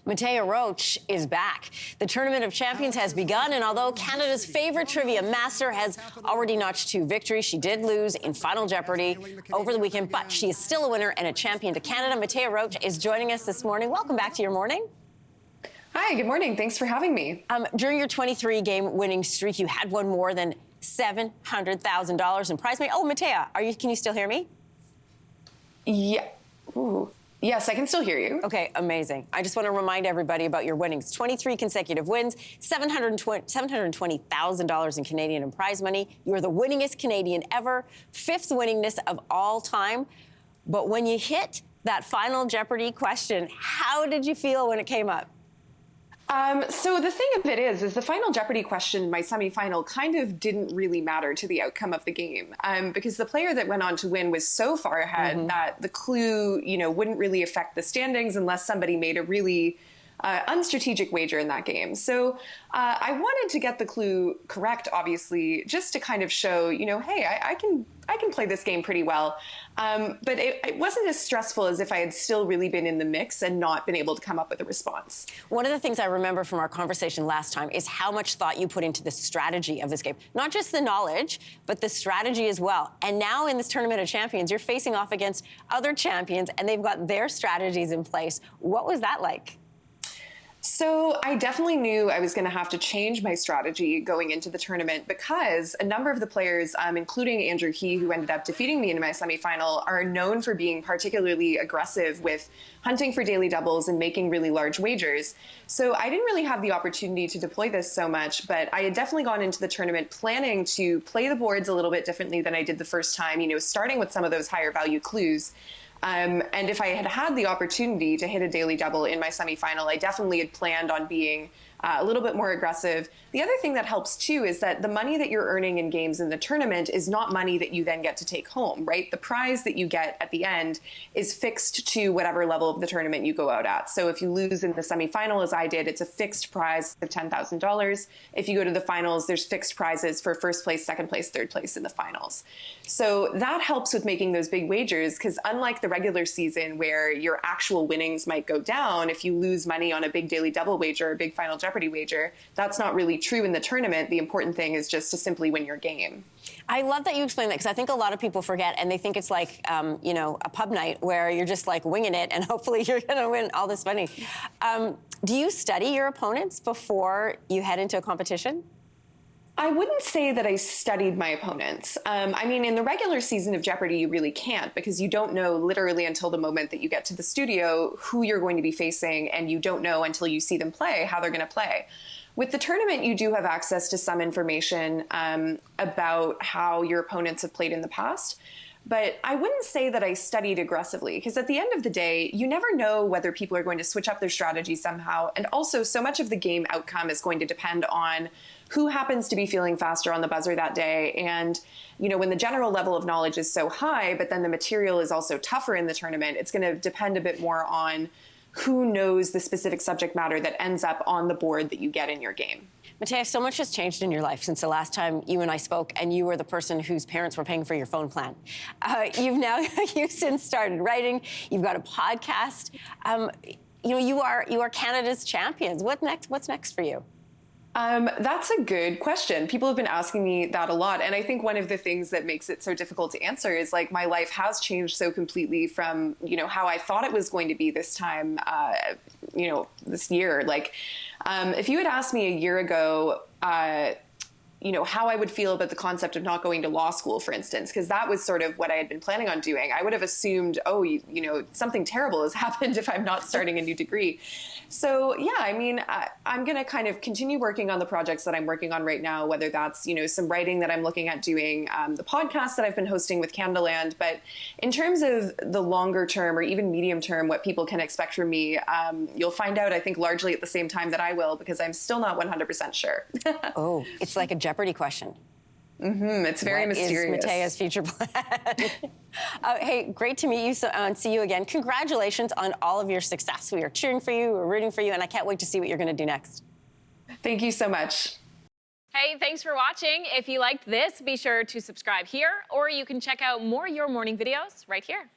Mattea Roach is back. The Tournament of Champions has begun, and although Canada's favorite trivia master has already notched 2 victories, she did lose in Final Jeopardy over the weekend, but she is still a winner and a champion to Canada. Mattea Roach is joining us this morning. Welcome back to your morning. Hi, good morning. Thanks for having me. During your 23-game winning streak, you had won more than $700,000 in prize money. Oh, Mattea, can you still hear me? Yeah. Ooh. Yes, I can still hear you. Okay, amazing. I just want to remind everybody about your winnings. 23 consecutive wins, $720,000 in Canadian and prize money. You're the winningest Canadian ever, 5th winningest of all time. But when you hit that Final Jeopardy question, how did you feel when it came up? So the thing of it is the Final Jeopardy question, my semifinal, kind of didn't really matter to the outcome of the game, because the player that went on to win was so far ahead that the clue, wouldn't really affect the standings unless somebody made a really unstrategic wager in that game. So I wanted to get the clue correct, obviously, just to kind of show, hey, I can play this game pretty well. But it wasn't as stressful as if I had still really been in the mix and not been able to come up with a response. One of the things I remember from our conversation last time is how much thought you put into the strategy of this game. Not just the knowledge, but the strategy as well. And now in this Tournament of Champions, you're facing off against other champions, and they've got their strategies in place. What was that like? So I definitely knew I was going to have to change my strategy going into the tournament because a number of the players, including Andrew He, who ended up defeating me in my semifinal, are known for being particularly aggressive with hunting for daily doubles and making really large wagers. So I didn't really have the opportunity to deploy this so much, but I had definitely gone into the tournament planning to play the boards a little bit differently than I did the first time, starting with some of those higher value clues. And if I had had the opportunity to hit a daily double in my semifinal, I definitely had planned on being a little bit more aggressive. The other thing that helps too is that the money that you're earning in games in the tournament is not money that you then get to take home, right? The prize that you get at the end is fixed to whatever level of the tournament you go out at. So if you lose in the semifinal, as I did, it's a fixed prize of $10,000. If you go to the finals, there's fixed prizes for first place, second place, third place in the finals. So that helps with making those big wagers, because unlike the regular season where your actual winnings might go down if you lose money on a big daily double wager or a big Final Jeopardy wager, that's not really true in the tournament. The important thing is just to simply win your game. I love that you explained that, because I think a lot of people forget, and they think it's like, a pub night where you're just like winging it and hopefully you're going to win all this money. Do you study your opponents before you head into a competition? I wouldn't say that I studied my opponents. I mean, in the regular season of Jeopardy, you really can't, because you don't know literally until the moment that you get to the studio who you're going to be facing, and you don't know until you see them play how they're going to play. With the tournament, you do have access to some information about how your opponents have played in the past. But I wouldn't say that I studied aggressively, because at the end of the day, you never know whether people are going to switch up their strategy somehow. And also, so much of the game outcome is going to depend on who happens to be feeling faster on the buzzer that day. And, when the general level of knowledge is so high, but then the material is also tougher in the tournament, it's going to depend a bit more on who knows the specific subject matter that ends up on the board that you get in your game. Mattea, so much has changed in your life since the last time you and I spoke, and you were the person whose parents were paying for your phone plan. You've since started writing. You've got a podcast. You are Canada's champions. What's next for you? That's a good question. People have been asking me that a lot. And I think one of the things that makes it so difficult to answer is, like, my life has changed so completely from, how I thought it was going to be this time, this year. Like, if you had asked me a year ago, how I would feel about the concept of not going to law school, for instance, because that was sort of what I had been planning on doing, I would have assumed, something terrible has happened if I'm not starting a new degree. So yeah, I mean, I'm going to kind of continue working on the projects that I'm working on right now, whether that's, some writing that I'm looking at doing, the podcast that I've been hosting with Canadaland. But in terms of the longer term or even medium term, what people can expect from me, you'll find out, I think, largely at the same time that I will, because I'm still not 100% sure. Oh, it's like a Jeopardy question. It's very mysterious. What is Mattea's future plan? Hey, great to meet you and see you again. Congratulations on all of your success. We are cheering for you, we're rooting for you, and I can't wait to see what you're going to do next. Thank you so much. Hey, thanks for watching. If you liked this, be sure to subscribe here, or you can check out more Your Morning videos right here.